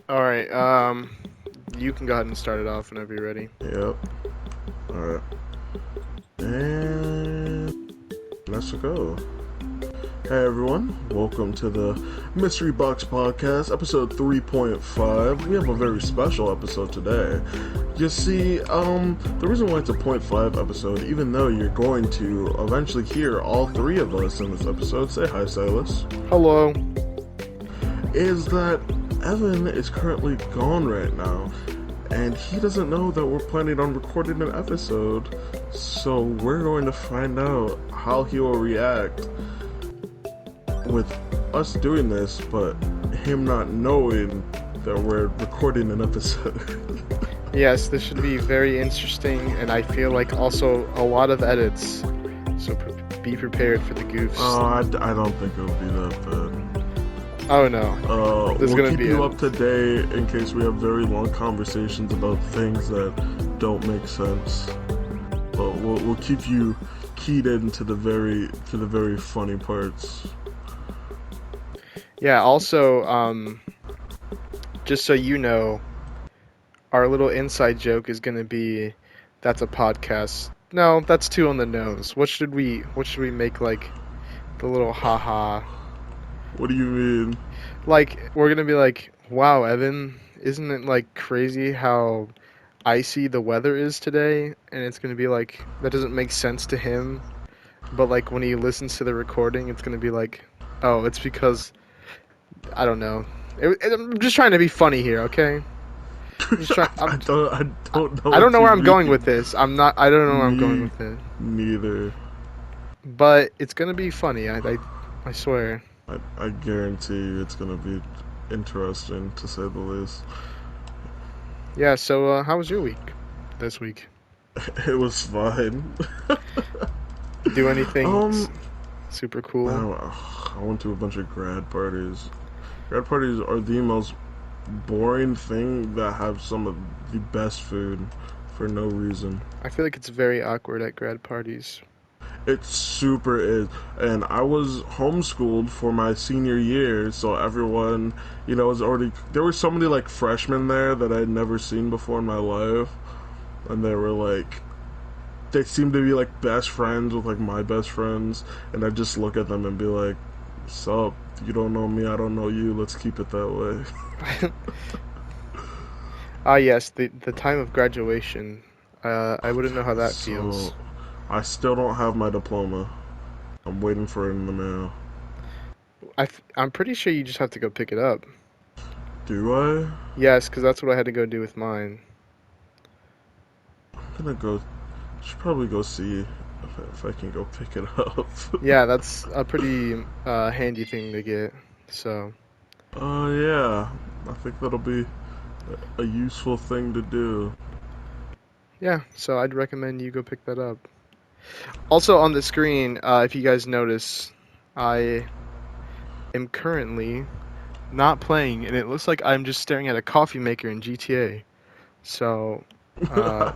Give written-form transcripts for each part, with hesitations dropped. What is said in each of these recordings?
All right. You can go ahead and start it off whenever you're ready. Yep. Alright. And let's go. Hey everyone, welcome to the Mystery Box Podcast, episode 3.5. We have a very special episode today. You see, the reason why it's a point 0.5 episode, even though you're going to eventually hear all three of us in this episode, say hi, Silas, Hello. is that Evan is currently gone right now. And he doesn't know that we're planning on recording an episode, so we're going to find out how he will react with us doing this, but him not knowing that we're recording an episode. Yes, this should be very interesting, and I feel like also a lot of edits. So be prepared for the goofs. I don't think it'll be that bad. Oh no. This is We'll gonna keep be you up to date in case we have very long conversations about things that don't make sense. But we'll keep you keyed into the very funny parts. Yeah. Also, just so you know, our little inside joke is gonna be, that's a podcast. No, that's too on the nose. What should we make like the little haha? What do you mean? Like, we're gonna be like, wow, Evan, isn't it like crazy how icy the weather is today? And it's gonna be like, that doesn't make sense to him. But like when he listens to the recording, it's gonna be like, oh, it's because I don't know. I'm just trying to be funny here, okay? I'm just trying. I don't know I don't what know you where I'm going mean. with this. I don't know where I'm going Me with it. neither. But it's gonna be funny. I swear. I guarantee you it's gonna be interesting to say the least. Yeah. So, how was your week? This week? It was fine. Do anything um, super cool? I went to a bunch of grad parties. Grad parties are the most boring thing that have some of the best food for no reason. I feel like it's very awkward at grad parties. It super is. And I was homeschooled for my senior year, so everyone, was already. There were so many, like, freshmen there that I'd never seen before in my life. And they were, like. They seemed to be, like, best friends with, like, my best friends. And I'd just look at them and be like, sup? You don't know me, I don't know you. Let's keep it that way. Ah, yes, the time of graduation. I wouldn't know how that So, feels. I still don't have my diploma. I'm waiting for it in the mail. I'm pretty sure you just have to go pick it up. Do I? Yes, because that's what I had to go do with mine. I'm gonna go. Should probably go see if I can go pick it up. Yeah, that's a pretty handy thing to get. So, Yeah. I think that'll be a useful thing to do. yeah, so I'd recommend you go pick that up. Also on the screen, if you guys notice, I am currently not playing, and it looks like I'm just staring at a coffee maker in GTA. So, uh,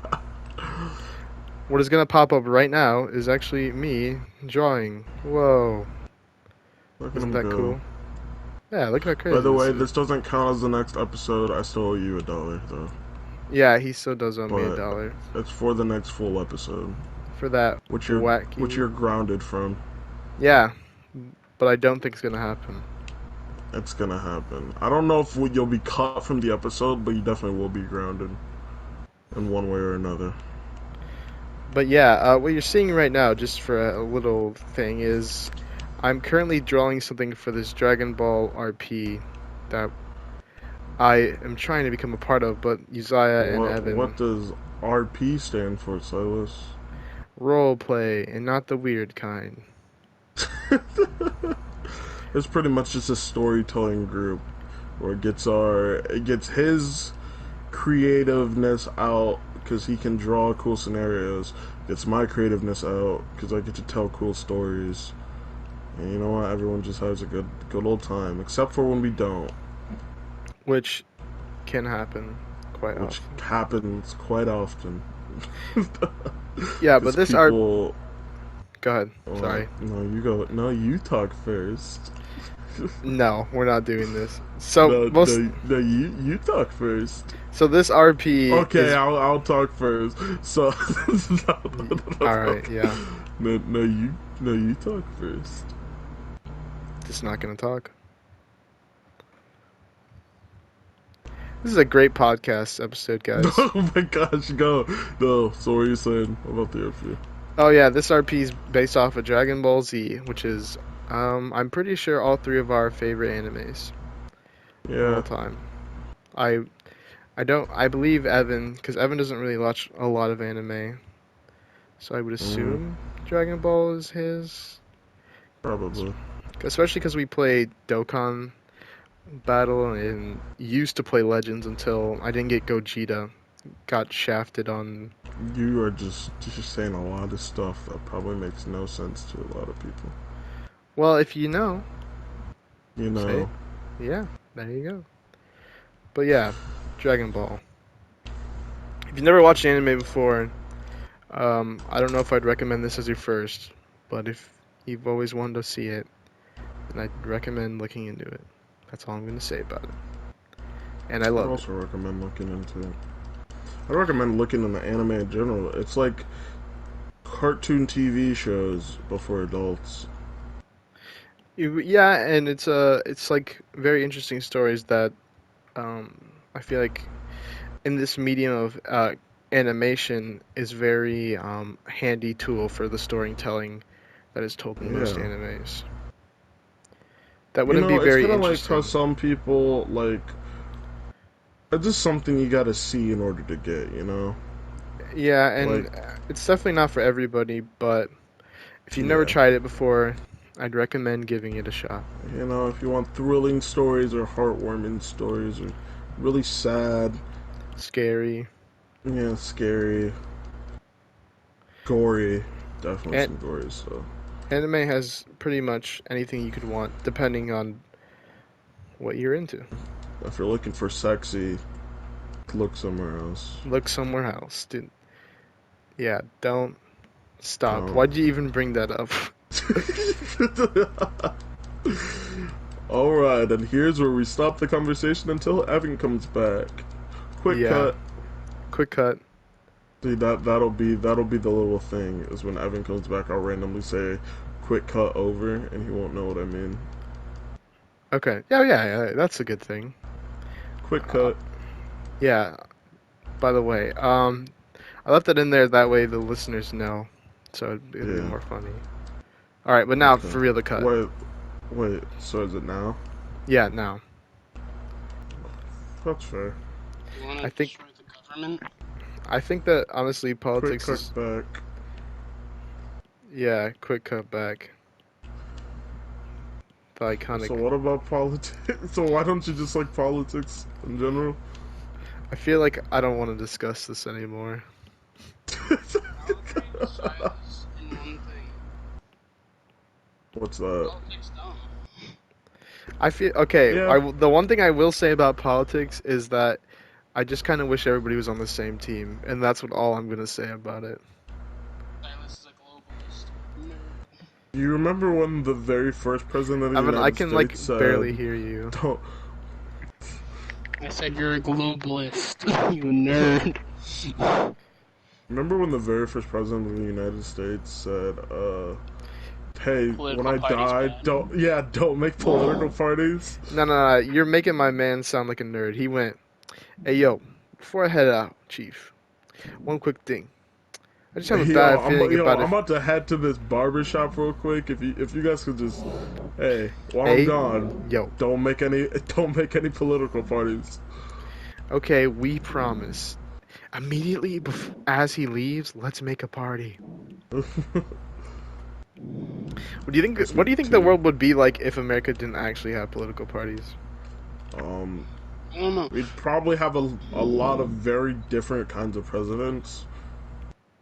what is gonna pop up right now is actually me drawing. Whoa, Look at isn't him that go. cool? Yeah, look how By crazy the this way, is. this doesn't count as the next episode. I still owe you $1 though, Yeah, he still does owe me a but dollar it's for the next full episode, for that which wacky. you're grounded from. Yeah, but I don't think it's gonna happen. It's gonna happen. I don't know if you'll be cut from the episode, but you definitely will be grounded in one way or another. But yeah, what you're seeing right now, just for a little thing, is I'm currently drawing something for this Dragon Ball RP that I am trying to become a part of, but Uzziah and What Evan does RP stand for, Silas? role play and not the weird kind. It's pretty much just a storytelling group where it gets his creativeness out because he can draw cool scenarios. Gets my creativeness out because I get to tell cool stories. And you know what? Everyone just has a good old time, except for when we don't, Which can happen quite which often. happens quite often. Yeah, but Because this art. people. Go ahead. Well, Sorry. no, you go. No, you talk first. No, we're not doing this. So No, most no, no. You talk first. so this RP Okay, is I'll talk first. So, no, no, all no, right. Yeah, no, no, you talk first. just not gonna talk. This is a great podcast episode, guys. Oh my gosh, go. No, so what are you saying about the review? Oh yeah, this RP is based off of Dragon Ball Z, which is I'm pretty sure all three of our favorite animes of all Yeah. time. I I believe Evan because Evan doesn't really watch a lot of anime, so I would Mm, assume Dragon Ball is his. probably. Especially because we played Dokkan Battle and used to play Legends until I didn't get Gogeta. Got shafted on. You are just saying a lot of stuff that probably makes no sense to a lot of people. Well, if you know, You say it. know, Yeah, there you go. But yeah, Dragon Ball. If you've never watched anime before, I don't know if I'd recommend this as your first, but if you've always wanted to see it, then I'd recommend looking into it. That's all I'm going to say about it. And I I'd love it. also recommend looking into it. I'd recommend looking into anime in general. It's like cartoon TV shows before adults. Yeah, and it's like very interesting stories that I feel like in this medium of animation is very handy tool for the storytelling that is told in most Yeah. animes. That You wouldn't be know, it's very kind of like how interesting. some people, like, it's just something you gotta see in order to get, you know? Yeah, Like, and it's definitely not for everybody, but if you've never yeah. tried it before, I'd recommend giving it a shot. You know, if you want thrilling stories or heartwarming stories or really sad, Scary. yeah, scary, gory, definitely And some gory stuff. anime has pretty much anything you could want, depending on what you're into. If you're looking for sexy, look somewhere else. Look somewhere else. Dude, yeah, don't stop. Don't. Why'd you even bring that up? Alright, and here's where we stop the conversation until Evan comes back. Quick Yeah, cut. quick cut. See that'll be the little thing is when Evan comes back I'll randomly say quick cut over and he won't know what I mean. Okay. Yeah, yeah, yeah. That's a good thing. Quick Uh, cut. yeah. By the way, I left that in there that way the listeners know, so it'd be Yeah. more funny. All right, but now Okay. for real, the cut. Wait, so is it now? Yeah, now. That's fair. You want to I think destroy the government? I think that honestly, Quick politics cut is back. yeah. Quick cut back. The iconic. So what about politics? So why don't you just like politics in general? I feel like I don't want to discuss this anymore. I'll agree with Silas in one thing. What's that? Politics dumb. I feel okay. Yeah. The one thing I will say about politics is that I just kind of wish everybody was on the same team, and that's what all I'm gonna say about it. Silas is a globalist. Nerd. Do you remember when the very first president of the Evan, I United can like States barely said, hear you. "Don't I said you're a globalist. You nerd. remember when the very first president of the United States said, hey, when Political I party's die, bad. don't make political parties." No, no, no, you're making my man sound like a nerd. He went, "Hey, yo, before I head out, Chief, one quick thing. I just have a bad feeling about I'm it. about to head to this barber shop real quick. If you guys could just, hey, while I'm Hey, gone, yo, don't make any political parties. okay, we promise. Immediately as he leaves, let's make a party. What do you think? Let's What make do you think the two. world would be like if America didn't actually have political parties? Um, I don't know. we'd probably have a lot of very different kinds of presidents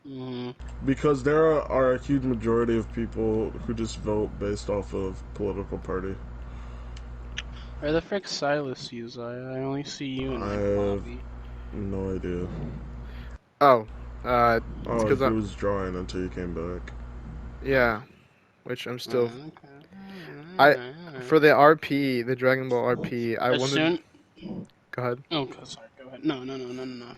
Mm, because there are a huge majority of people who just vote based off of political party. where the frick Silas use? I only see you in I like have lobby. no idea. Oh, it's Oh, because he I, was drawing until you came back. yeah, which I'm still. Okay. I For the RP, the Dragon Ball RP, I As wanted. soon. Go ahead. Oh, sorry. Go ahead. No.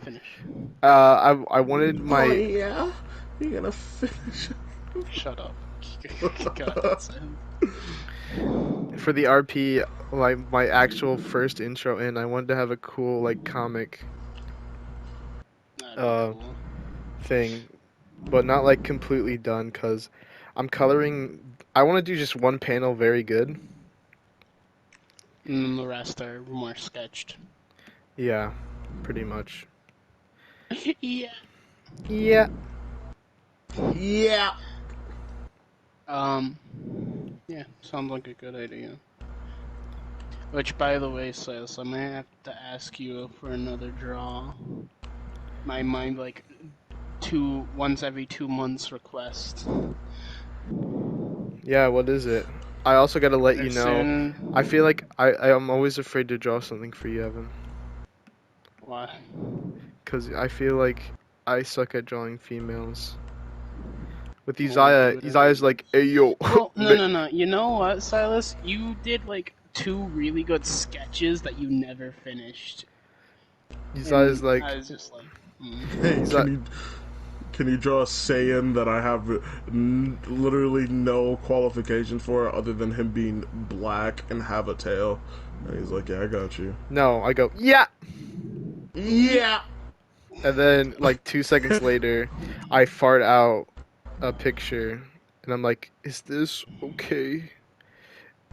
Finish. I wanted Oh my. yeah, you're gonna finish. Shut up. Go ahead, Sam. For the RP, like my actual first intro in, I wanted to have a cool like comic That'd be uh cool. thing, but not like completely done because I'm coloring. I want to do just one panel very good. And then the rest are more sketched. Yeah, pretty much. Yeah. Yeah. Yeah. Um. Yeah. Sounds like a good idea. Which, by the way, sis, I might have to ask you for another draw. My mind, like, once every 2 months request. Yeah, what is it? I also got to let you As know. I soon. feel like I'm always afraid to draw something for you, Evan, Why? because I feel like I suck at drawing females. With Well, Uzziah, do it Uzziah's like, anyways. hey yo, Well, no. You know what, Silas? You did like two really good sketches that you never finished, Uzziah's and I like, was just like, Hey, Uzziah, can you draw a Saiyan that I have literally no qualification for other than him being black and have a tail? And he's like, yeah, I got you. no, I go, yeah, Yeah. and then like 2 seconds later, I fart out a picture, and I'm like, is this okay?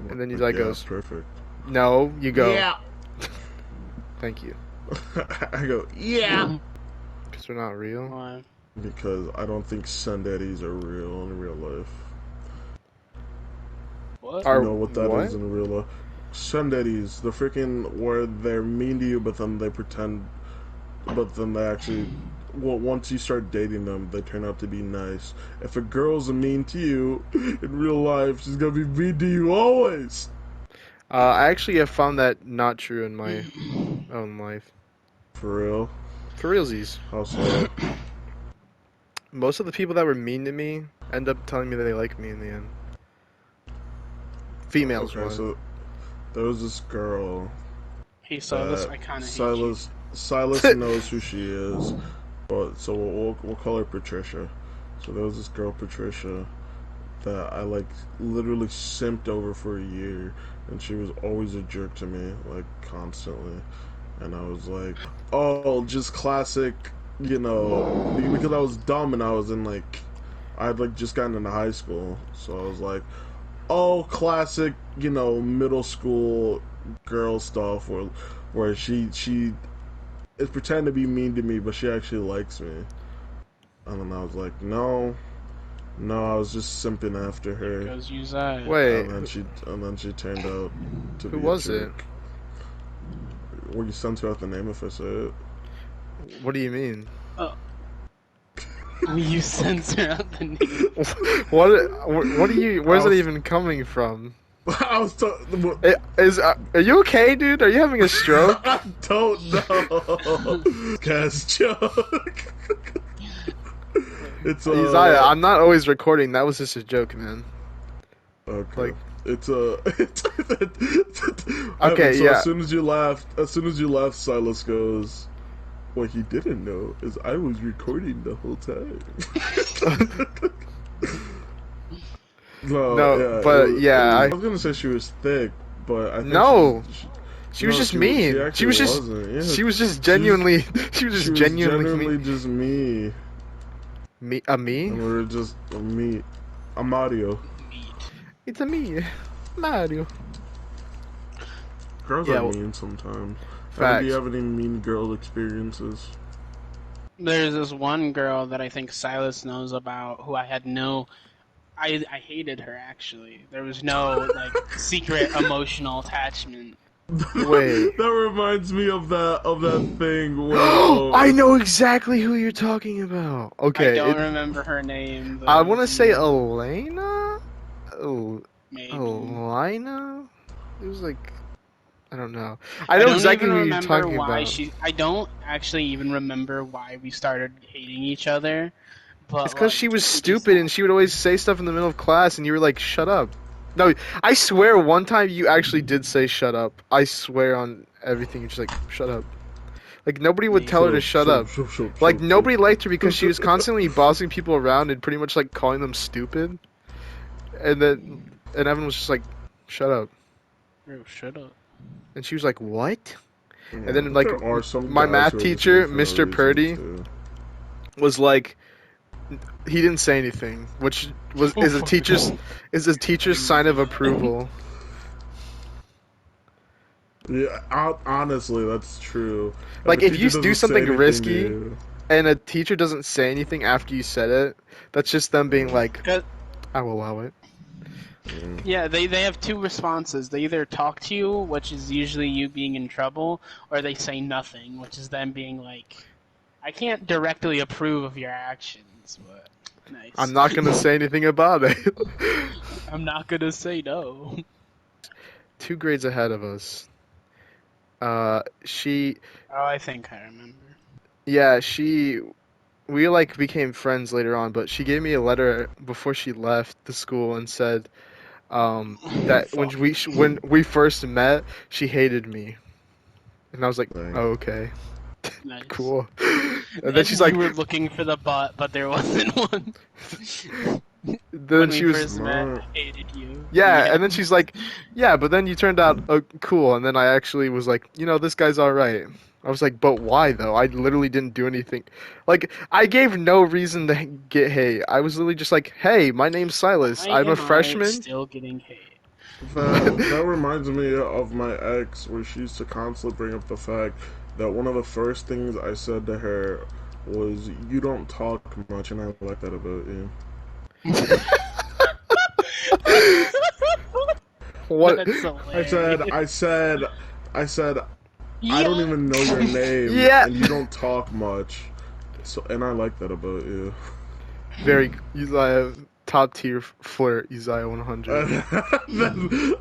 And then Uzziah Yeah, goes, perfect. no, you go, Yeah. thank you, I go, yeah. because we're not real. why? Because I don't think Sundaddies are real in real life. What? You Are know what that is what? in real life? Sundaddies, the freaking where they're mean to you, but then they pretend, but then they actually, well, once you start dating them, they turn out to be nice. If a girl's mean to you in real life, she's gonna be mean to you always. I actually have found that not true in my own life. For real? For realsies. How so? Most of the people that were mean to me end up telling me that they like me in the end. Females Okay, would. so there was this girl Hey, Silas, that I kind of hate you. Silas knows who she is, but so we'll call her Patricia. So there was this girl Patricia that I like literally simped over for a year, and she was always a jerk to me, like constantly. And I was like, oh, just classic, because I was dumb and I was in like, I had like just gotten into high school, so I was like, oh, classic, middle school girl stuff where she is pretending to be mean to me, but she actually likes me. And then I was like, no, no, I was just simping after There her. goes Uzziah. Wait, And then she turned out to who be a was it? jerk. Were you censor out the name if I say it? What do you mean? Oh, you censor out the name. What are you? I Where's it was even coming from? I was talking. Are you okay, dude? Are you having a stroke? I don't know. Cast joke. It's Uzziah, I'm not always recording. That was just a joke, man. okay. Like, It's Evan. okay, So yeah. as soon as you laughed, Silas goes, "What he didn't know is I was recording the whole time." No, No, yeah, but it yeah, was. I I was gonna say she was thick, but I think no. she She was no, just she mean. She actually was just wasn't. Yeah, she was just she was genuinely she was she just was genuinely generally just me, me. and we were just me. I'm Mario. Meat. It's a me, Mario. Girls Yeah, are well, mean sometimes. Evan, do you facts. have any mean girl experiences? There's this one girl that I think Silas knows about who I had no. I hated her actually. There was no like secret emotional attachment. Wait. That reminds me of that thing where I know exactly who you're talking about. I Okay, don't remember her name I though. want to Do say you? Elena. Oh, Maybe. Elena. It was like I don't know. I I know don't exactly even who you're remember talking why about. she. I don't actually even remember why we started hating each other. It's But because she like, was we just stupid and she would always say stuff in the middle of class, and you were like, "Shut up." No, I swear one time you actually did say shut up. I swear on everything. You're just like, shut up. Like, nobody would tell her to Shut shut up, up. shut up, shut up, shut Like, up, shut nobody liked her because she was up. constantly bossing people around and pretty much, like, calling them stupid. And Evan was just like, shut up. Bro, shut up. And she was like, what? And Yeah, then, but like, there are some my guys math who are just mean teacher, for no Mr. reason Purdy, too. was like, he didn't say anything, which is a teacher's sign of approval. Yeah, honestly, that's true. If a Like, if you teacher do doesn't say something anything to risky you, and a teacher doesn't say anything after you said it, that's just them being like, I will allow it. Yeah, they have two responses. They either talk to you, which is usually you being in trouble, or they say nothing, which is them being like, I can't directly approve of your actions, but I'm nice. not gonna say anything about it. I'm not gonna say no. 2 grades ahead of us. She, Oh, I think I remember. yeah, we like became friends later on, but she gave me a letter before she left the school and said, that Fuck. when we first met, she hated me, and I was like, thing. oh, okay, Nice. cool. And then she's And you like, were looking for the butt, but there wasn't one. then When we she was, first met, My, I hated you. yeah, Yeah. and then she's like, yeah, but then you turned out cool, and then I actually was like, this guy's all right. I was like, but why though? I literally didn't do anything. Like, I gave no reason to get hate. I was literally just like, hey, my name's Silas. Why I'm a am I freshman. still getting hate? that reminds me of my ex, where she used to constantly bring up the fact that one of the first things I said to her was, "You don't talk much," and I like that about you. What? That's I said, hilarious. I said, I said, I don't Yeah. even know your name, Yeah. and you don't talk much. So, and I like that about you. Very Uzziah, top tier flirt, Uzziah 100.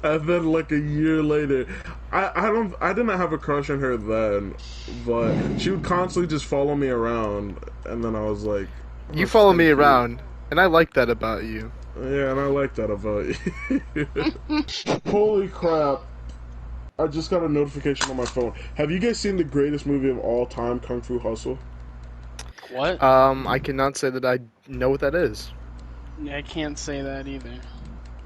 And then like a year later, I didn't have a crush on her then, but she would constantly just follow me around, and then I was like, oh, You that's follow kind of me cute. around, and I like that about you. Yeah, and I like that about you. Holy crap! I just got a notification on my phone. Have you guys seen the greatest movie of all time, Kung Fu Hustle? What? I cannot say that I know what that is. I can't say that either.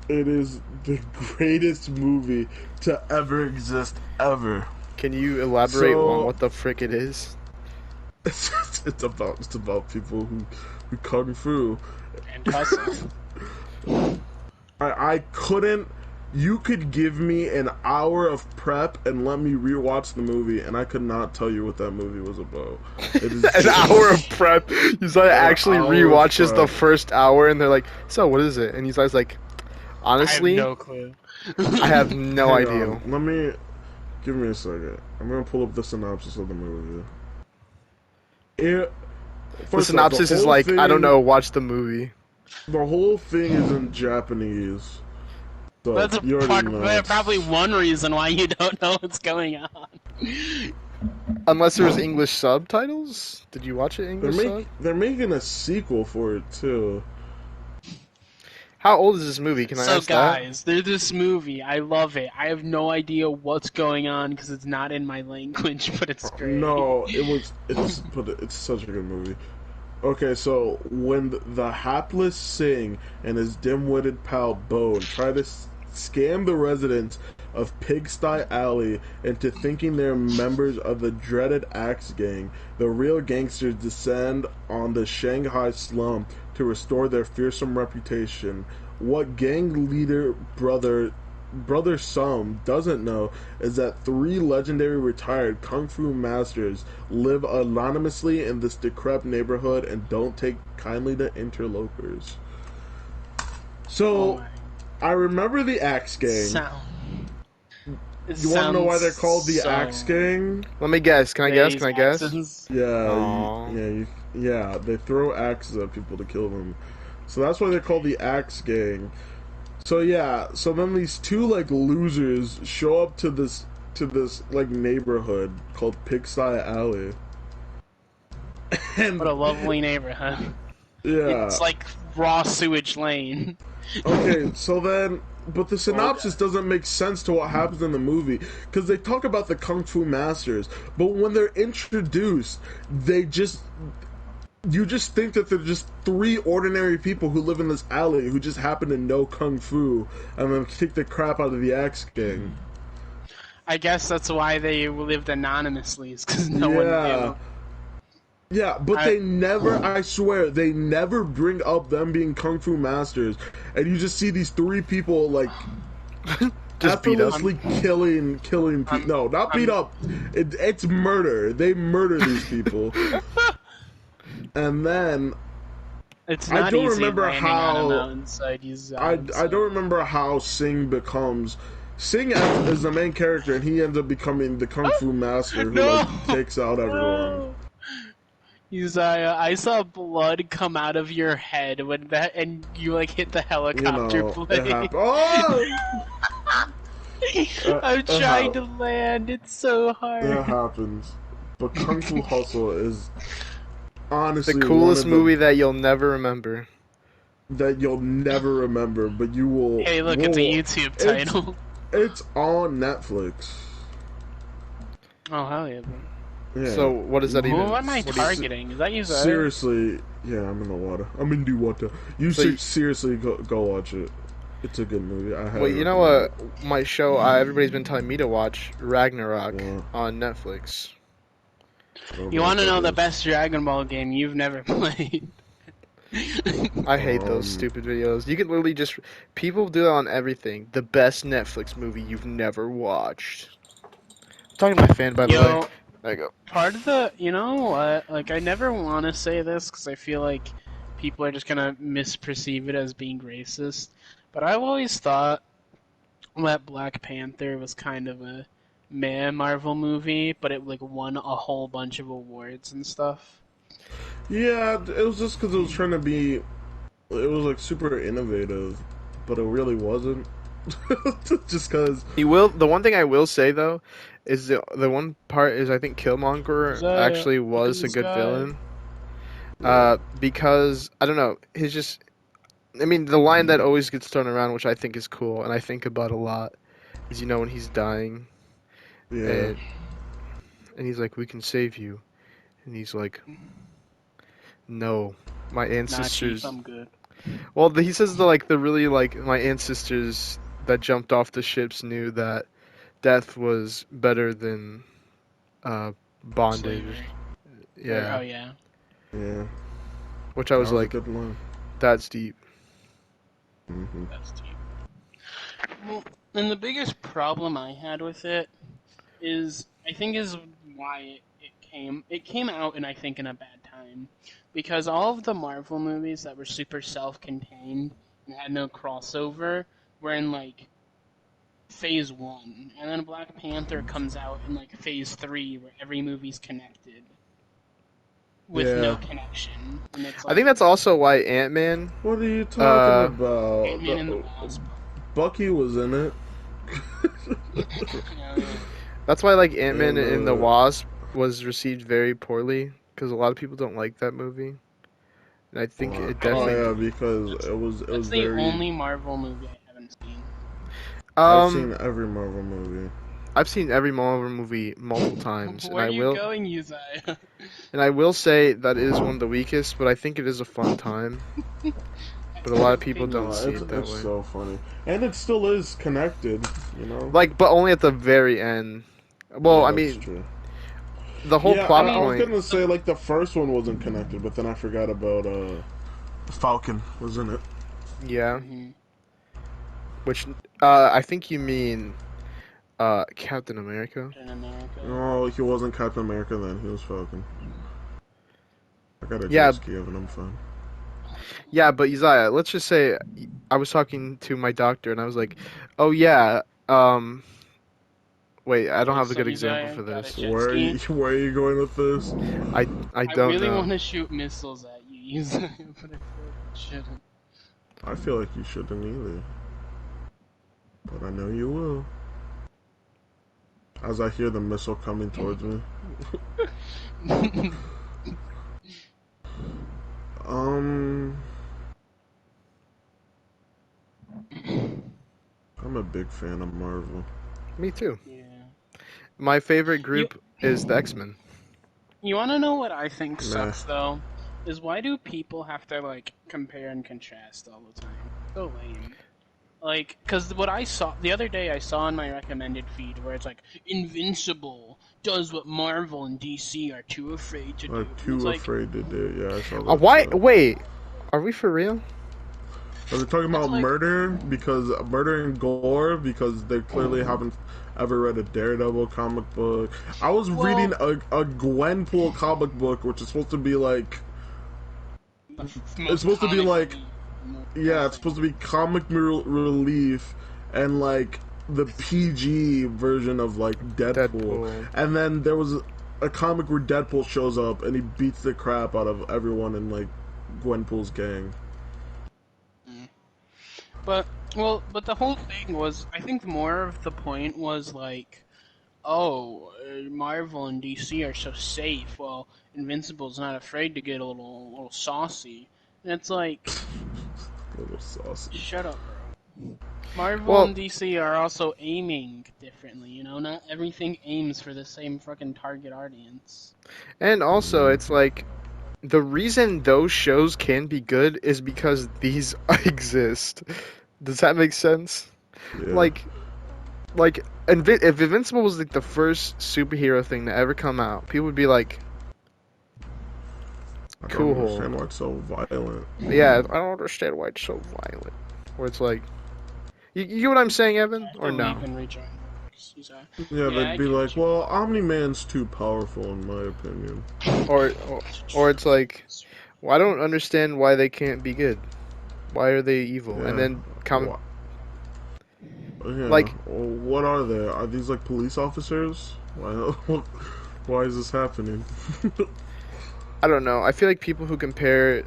It is the greatest movie to ever exist, ever. Can you elaborate on So what the frick it is? it's about people who kung fu. And hustle. I couldn't. You could give me an hour of prep and let me rewatch the movie, and I could not tell you what that movie was about. It is An hour of prep. Uzziah an actually hour of rewatches the prep. first hour, and they're like, "So, what is it?" And Uzziah's like, I have "Honestly, no clue. I have no Hang on, idea." let me give me a second. I'm gonna pull up the synopsis of the movie. It The first off, synopsis is like, I don't know, watch the movie. the whole thing is in Japanese, so That's a you already know. probably one reason why you don't know what's going on. Unless there was English subtitles? Did you watch it They're English make sub? they're making a sequel for it too. How old is this movie? Can I So ask that? guys, there's this movie. I love it. I have no idea what's going on because it's not in my language, but it's great. No, it's such a good movie. Okay, so when the hapless Singh and his dim-witted pal Bone try to scam the residents of Pigsty Alley into thinking they're members of the dreaded Axe Gang, the real gangsters descend on the Shanghai slum to restore their fearsome reputation. What gang leader Brother Sum doesn't know is that 3 legendary retired kung fu masters live anonymously in this decrepit neighborhood and don't take kindly to interlopers. Oh So, my. I remember the Axe Gang. Sound. It You want to know sounds why they're called the Axe so. Gang? Let me guess. Can I guess? These Can I guess? accents. Yeah, Aww. yeah, they throw axes at people to kill them. So that's why they're called the Axe Gang. So yeah, so then these two like losers show up to this like neighborhood called Pigsty Alley. What And a lovely neighborhood. yeah, It's like raw sewage lane. Okay, so then, but the Okay. synopsis doesn't make sense to what happens in the movie because they talk about the kung fu masters, but when they're introduced, they just you just think that they're just three ordinary people who live in this alley who just happen to know kung fu and then kick the crap out of the X gang. I guess that's why they lived anonymously, is because no one Yeah. knew. Yeah, but I they never, I swear, they never bring up them being kung fu masters. And you just see these three people, like, Just beat up. effortlessly I'm killing people. I'm No, not beat I'm up. It's murder. They murder these people. And then, It's I not don't easy remember landing on a how, mountainside, you I so don't remember how Sing becomes, Sing is the main character and he ends up becoming the kung fu master who, like, no, takes out everyone. no. Uzziah, I saw blood come out of your head when that, and you like hit the You helicopter know, it blade. happened. Oh! I'm It trying to land. It's so hard. It happens. But Kung Fu Hustle is The honestly one coolest of the movie that you'll never remember. that you'll never remember, but you Hey, look, it's a will. YouTube It's title. it's on Netflix. Oh hell yeah, bro. Yeah. So what is that Who even? am I What do you? targeting? Is that Uzziah? Seriously, yeah, I'm in the water. I'm in the water. You So should seriously go watch it. It's a good movie. I well, highly you know recommend what? it. My show everybody's been telling me to watch Ragnarok Well, on Netflix. I don't You know what want to that know the is. best Dragon Ball game you've never played? I hate those Um, stupid videos. You can literally just people do that on everything. The best Netflix movie you've never watched. I'm talking to my fan, by the way. Yo, There you go. part of the, you know what? Like, I never want to say this because I feel like people are just gonna misperceive it as being racist. But I've always thought that Black Panther was kind of a meh Marvel movie, but it like won a whole bunch of awards and stuff. yeah, it was just because it was trying to be. It was like super innovative, but it really wasn't. Just because. He will. The one thing I will say though is the one part is I think Killmonger Uzziah, actually look in was the a good sky. villain. Yeah. Because I don't know, his just. I mean, the line that always gets thrown around, which I think is cool and I think about a lot, is when he's dying Yeah. and he's like, "We can save you," and he's like, "No, my Nah, Chief, ancestors." I'm good. Well, he says the really like my ancestors that jumped off the ships knew that death was better than uh, bondage. Slavery. Or, Yeah, oh yeah, Yeah. which I That was was a like, good line. that's deep. Hmm. that's deep. Well, and the biggest problem I had with it is I think is why it came out and I think in a bad time because all of the Marvel movies that were super self-contained and had no crossover were in like phase 1 and then Black Panther comes out in like phase 3 where every movie's connected with no Yeah. connection and it's I think like that's also why Ant Man. What are you talking Uh, about? Ant-Man and the Wasp. Bucky was in it. Oh yeah. that's why like Ant Man And and the Wasp was received very poorly because a lot of people don't like that movie, and I think it I oh didn't yeah, definitely. because that's it was that's the very. only Marvel movie I haven't seen. I've Um, seen every Marvel movie. I've seen every Marvel movie multiple times, Where are you going, Uzziah? and I will say that it is one of the weakest, but I think it is a fun time. But a lot of people don't No, see it that it's way. so funny, and it still is connected. You know. Like, but only at the very end. Well, Yeah, I that's mean, true. the whole Yeah, I plot I mean, was point. gonna say like the first one wasn't connected, but then I forgot about Falcon was in it. Yeah, mhm. which I think you mean Captain America. In America. No, he wasn't Captain America then. He was Falcon. I got a jet Yeah, ski of it. I'm fine. yeah, but Uzziah, let's just say I was talking to my doctor and I was like, "Oh yeah, wait, I don't Wait, have a so good example Uzziah for got a this. jet Where are you? ski? Where are you going with this? I I don't really know. want to shoot missiles at you, Uzziah, but I feel like I shouldn't. I feel like you shouldn't either, but I know you will. As I hear the missile coming towards me. Um, big fan of Marvel. Me too. Yeah. My favorite You group is the X-Men. you want to know what I think Meh. sucks though? Is why do people have to like compare and contrast all the time? So lame. Like, because what I saw the other day, I saw in my recommended feed where it's like Invincible does what Marvel and DC are too afraid to Are do, and it's too like afraid to do. Yeah, I saw that Why? too. Wait, are we for real? Are they talking it's about like murder and gore because they clearly haven't ever read a Daredevil comic book? I was reading well, a Gwenpool comic book, which is supposed to be like the it's most supposed to be comic like relief, most yeah, it's nothing. supposed to be comic relief and like the PG version of like Deadpool. Deadpool. And then there was a comic where Deadpool shows up and he beats the crap out of everyone in like Gwenpool's gang. Mm. But but the whole thing was, I think more of the point was like, oh, Marvel and DC are so safe. Well, Invincible's not afraid to get a little saucy. And it's like, Little saucy. shut up, bro. Marvel Well, and DC are also aiming differently, you know? Not everything aims for the same fucking target audience. and also it's like the reason those shows can be good is because these exist. Does that make sense? Yeah. Like, if Invincible was like the first superhero thing to ever come out, people would be like, I don't cool. understand why it's so violent. Yeah, I don't understand why it's so violent. Where it's like, you get what I'm saying, Evan, I have or to leave no? and rejoin work. Yeah, Yeah, they'd I be get what like, you well, Omni Man's too powerful in my opinion. Or, or, or it's like, well, I don't understand why they can't be good. Why are they evil? And Yeah. then comic What? Yeah. like Well, what are they? Are these like police officers? Why? Why is this happening? I don't know. I feel like people who compare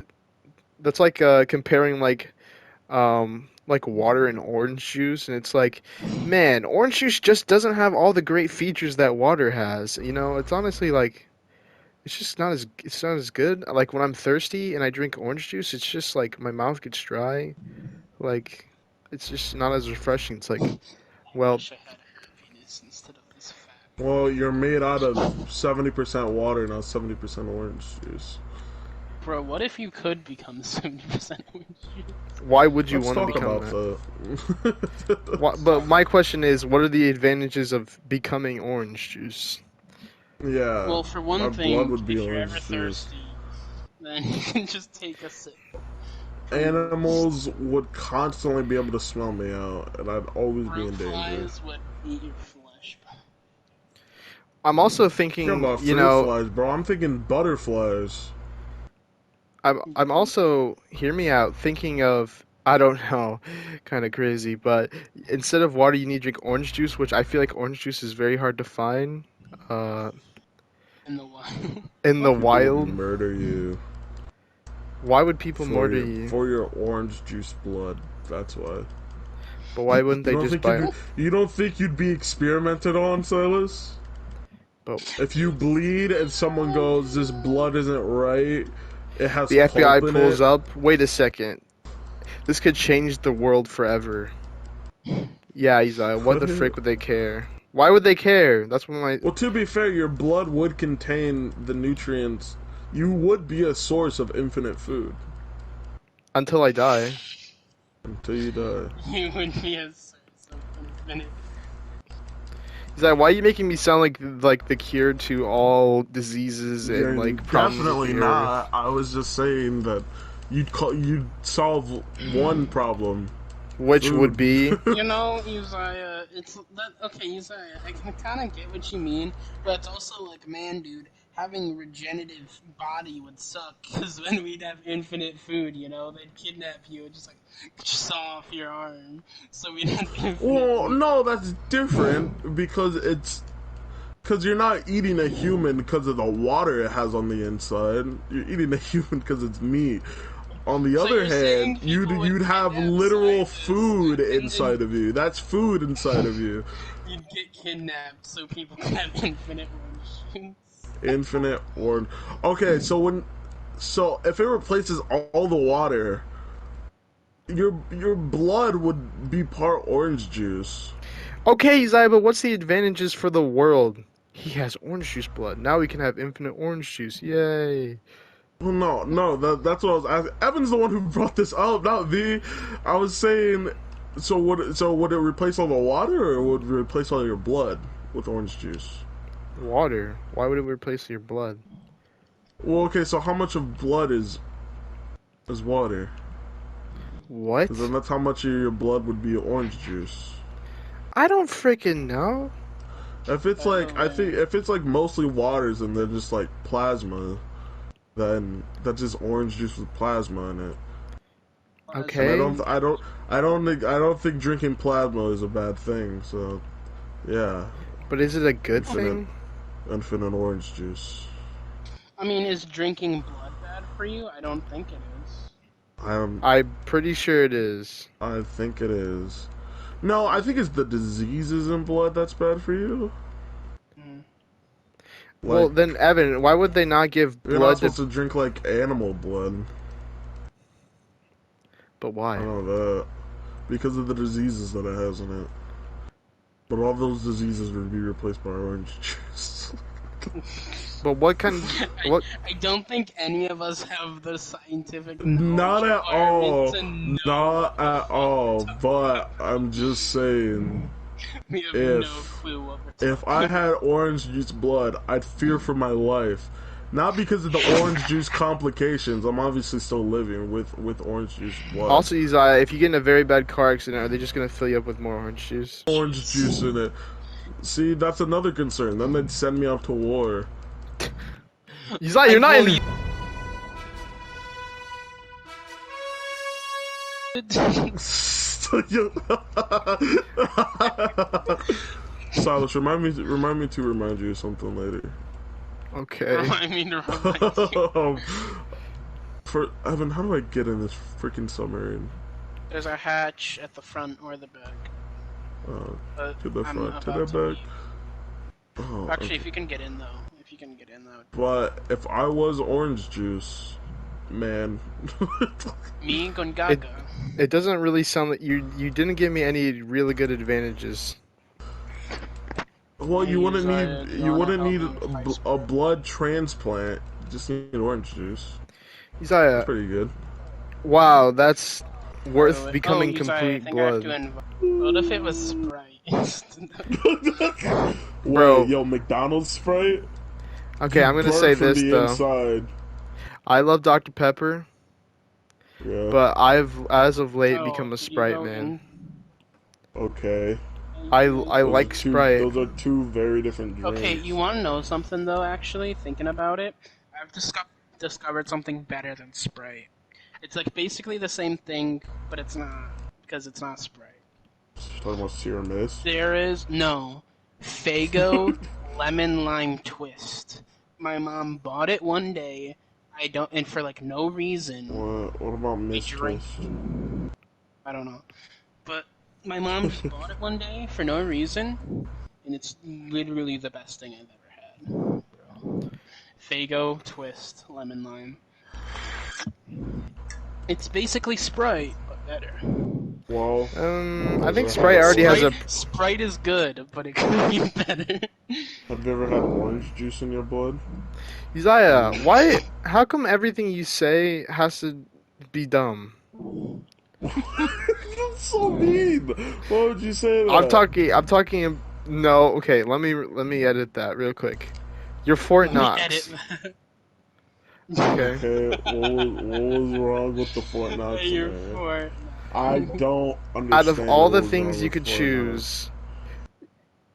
that's like comparing like water and orange juice, and it's like, man, orange juice just doesn't have all the great features that water has. You know, it's honestly like it's not as good. Like when I'm thirsty and I drink orange juice, it's just like my mouth gets dry. Like it's just not as refreshing. It's like, I well, wish I had happiness instead of this fat Well, poison. you're made out of 70% water, not 70% orange juice. Bro, what if you could become 70% orange juice? why would you Let's want to talk become about that? the. Let's But talk my about question is, what are the advantages of becoming orange juice? Yeah, Well, for my one blood thing, would be if you're ever orange juice. thirsty, then you can just take a sip. Proves. Animals would constantly be able to smell me out, and I'd always be Fruit in danger. flies would eat your flesh. I'm also Yeah, thinking, about fruit flies, bro. I'm thinking butterflies. I'm also hear me out thinking of I don't know, kind of crazy, but instead of water, you need to drink orange juice, which I feel like orange juice is very hard to find, uh, In the wild. in the What? People would wild. murder you Why would people murder you? for your orange juice blood. That's why. But why wouldn't they just buy? You don't think you'd be experimented on, Silas? But If you bleed and someone goes, "This blood isn't right," it has the FBI pulp in pulls it. up. Wait a second, this could change the world forever. Yeah, Isaiah. What the frick would they care? Why would they care? That's what my Well, to be fair, your blood would contain the nutrients. You would be a source of infinite food until I die. until you die. You would be a source of infinite. Isaiah, why are you making me sound like the cure to all diseases and You're like problems with definitely the not. earth? I was just saying that you'd solve one problem: Which would food. be You know, Uzziah, it's that okay, Uzziah, I can kind of get what you mean, but it's also like, man, dude, having regenerative body would suck because then we'd have infinite food. You know, they'd kidnap you and just like saw off your arm, so we'd have infinite Well, meat. no, that's different because you're not eating a human because of the water it has on the inside. You're eating a human because it's meat. On the So other you're hand, saying people would you'd have kidnap literal scientists food and inside of you. That's food inside of you. you'd get kidnapped so people could have infinite orange juice. Infinite or okay, so if it replaces all the water, your blood would be part orange juice. Okay, Uzziah, but what's the advantages for the world? He has orange juice blood. Now we can have infinite orange juice. Yay. Well, no, that's what I was asking. Evan's the one who brought this up, not me. I was saying, so would it replace all the water, or would it replace all your blood with orange juice? Water. Why would it replace your blood? Well, okay, so how much of blood is water? Because then What? that's how much of your blood would be orange juice. I don't freaking know. If it's By the like, I think way, if it's like mostly waters and then just like plasma, then that's just orange juice with plasma in it. And I Okay. don't, I don't, I don't think drinking plasma is a bad thing. So, yeah, But is it a good infinite, thing? infinite orange juice. I mean, is drinking blood bad for you? I don't think it is. I'm, I'm pretty sure it is. I think it is. No, I think it's the diseases in blood that's bad for you. Mm. Well, Like, then, Evan, why would they not give you're not blood to. supposed to drink like animal blood. But I why? don't know that because of the diseases that it has in it. But all those diseases would be replaced by orange juice. But what kind. What. I don't think any of us have the scientific knowledge Not at requirement all. to know what Not the at fuck we're all. talking But I'm just saying, about. We have no if clue what we're if talking I about. had orange juice blood, I'd fear for my life. Not because of the orange juice complications. I'm obviously still living with orange juice blood. Also, Uzziah, if you get in a very bad car accident, are they just gonna fill you up with more orange juice? Orange juice Jeez. in it. See, that's another concern. Then they'd send me off to war. Uzziah, you're not in. Silas, remind me to remind you of something later. Okay. Remind me to remind you. For Evan, how do I get in this freaking submarine? There's a hatch at the front or the back. But To the I'm front, to the about to back. leave. Oh, Actually, okay. if you can get in though, if you can get in though. But if I was orange juice, man. Me con Gaga. It doesn't really sound like you didn't give me any really good advantages. Well, Hey, Uzziah, do you wanna wouldn't help need me fight a Sprite? blood transplant. You just need orange juice. That's Uzziah, pretty good. wow, that's By the worth way, becoming Uzziah, I complete think I have blood. to invite. What if it was Sprite? Wait, Bro, yo, McDonald's Sprite? okay, You I'm gonna burn say from this the though. inside. I love Dr. Pepper, Yeah. but I've, as of late, Oh, become a could you Sprite go man. in? Okay. I like Sprite. Those are two very different Okay, drinks. you want to know something though? Actually, thinking about it, I've discovered something better than Sprite. It's like basically the same thing, but it's not because it's not Sprite. You're talking about Sierra Mist. There is no Fago lemon lime twist. My mom bought it one day. I don't, and for like no reason, What about I Mist drank. Twist? I don't know, but my mom just bought it one day for no reason, and it's literally the best thing I've ever had, bro. Fago twist lemon lime. It's basically Sprite, but better. Well, I has think it had Sprite already has Sprite, a. Sprite is good, but it could be better. have you ever had orange juice in your blood? Uzziah, why? How come everything you say has to be dumb? That's so mean. Why would you say I'm that? talking. I'm talking. No, okay. Let me edit that real quick. You're Fort Let me edit Knox. that. Okay. Okay, what was wrong with the Fort Knox You're scenario? for I don't Out of understand all what the was wrong things you with could Fort Knox. choose,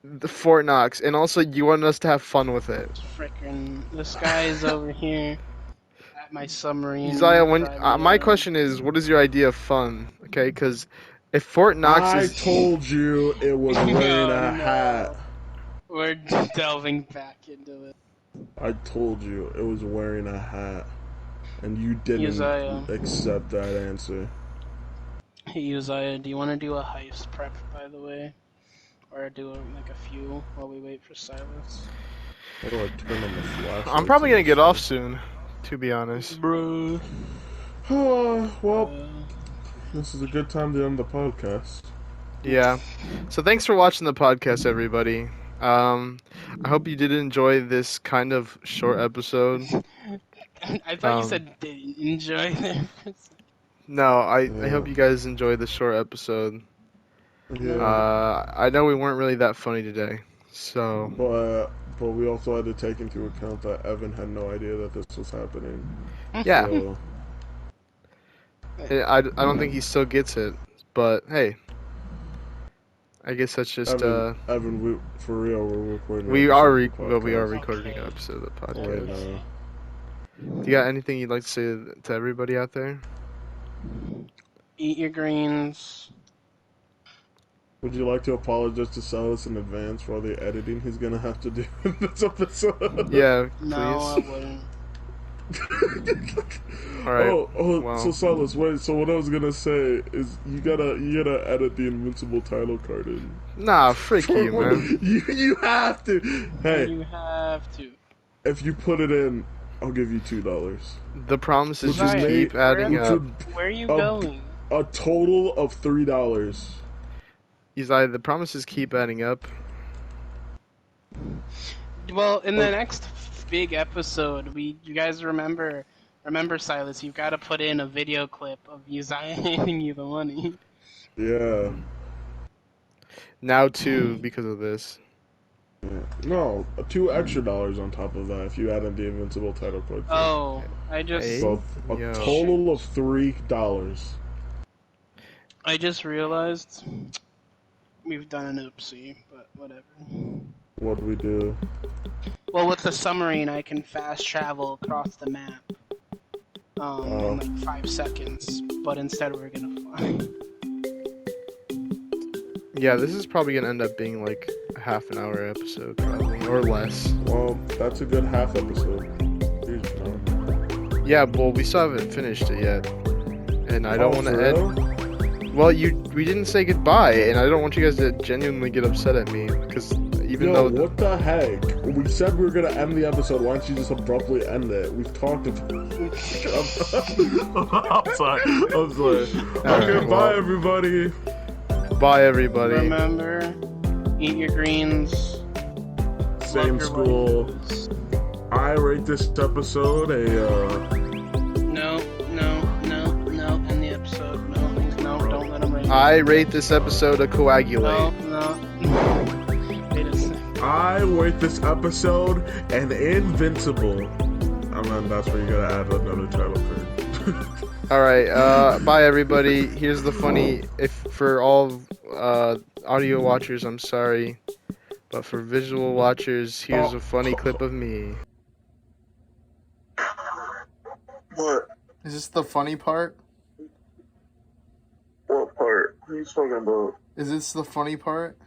the Fort Knox, and also you want us to have fun with it. Frickin' this guy is over here at my Uzziah, submarine when driving my around. question is, what is your idea of fun? Okay, because if Fort Knox I is, told you it was wearing Oh a hat. no. We're delving back into it. I told you it was wearing a hat. And you didn't Uzziah. accept that answer. Hey Uzziah, do you want to do a heist prep, by the way? Or do like a few while we wait for Silas? How do I turn on the I'm flashlights probably in gonna this get off shit? soon, to be honest. Bruh. Well, This is a good time to end the podcast. Yeah. So thanks for watching the podcast, everybody. Um, I hope you did enjoy this kind of short episode. I thought you Um, said didn't enjoy there. no, I Yeah, hope you guys enjoyed the short episode. yeah. I know we weren't really that funny today, so But but we also had to take into account that Evan had no idea that this was happening. yeah, So I don't think he still gets it, but hey, I guess that's just Evan, we for real, we're recording an we episode are of the well, we are podcast recording an Okay. episode of the right podcast. now. Do you got anything you'd like to say to everybody out there? Eat your greens. Would you like to apologize to Silas in advance for all the editing he's gonna have to do in this episode? Yeah, No, I please. wouldn't. All right. So Well, Silas, wait. So what I was gonna say is you gotta edit the invincible title card in. nah, frick you, man. You have to. Hey, You have to. if you put it in, I'll give you $2, The promises which is just Ryan, keep adding which up. would Where are you a, going? a total of $3. Eli, the promises keep adding up. Well, in the Oh, next big episode, you guys remember Silas, you've got to put in a video clip of Uzziah handing you the money. yeah. Now two because of this. Yeah. No, $2 extra on top of that if you add in the invincible title card. Oh, I just Hey, So a yo. total of $3. realized we've done an oopsie, but whatever. What do we do? Well, with the submarine, I can fast travel across the map in like 5 seconds, but instead we're gonna fly. Yeah, this is probably gonna end up being like a half an hour episode, probably, or less. Well, that's a good half episode. Jeez, no. Yeah, well, we still haven't finished it yet, and I don't want for to end. real? Well, we didn't say goodbye, and I don't want you guys to genuinely get upset at me because even Yo, though what the heck? We said we were gonna end the episode. Why don't you just abruptly end it? We've talked about. I'm sorry. I'm sorry. Okay, right, bye well. everybody. bye everybody. Remember, eat your greens. Same love your school. wives. I rate this episode a. No, end the episode. No, please, no, don't let him rate. I rate this episode a No, coagulate. Wait a second. I rate this episode an invincible. And then that's where you gotta add another title card. All right, bye everybody. Here's the funny. If for all audio watchers, I'm sorry, but for visual watchers, here's a funny clip of me. What? Is this the funny part? What part? What are you talking about? Is this the funny part?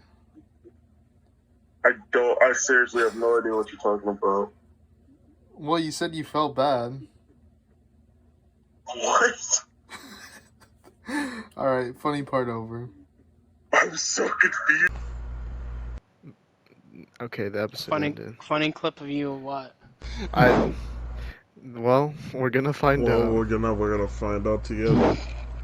I seriously have no idea what you're talking about. Well, you said you felt bad. What? All right, funny part over. I'm so confused. Okay, the episode ended. Funny clip of you. What? Well, we're gonna find out. We're gonna find out together.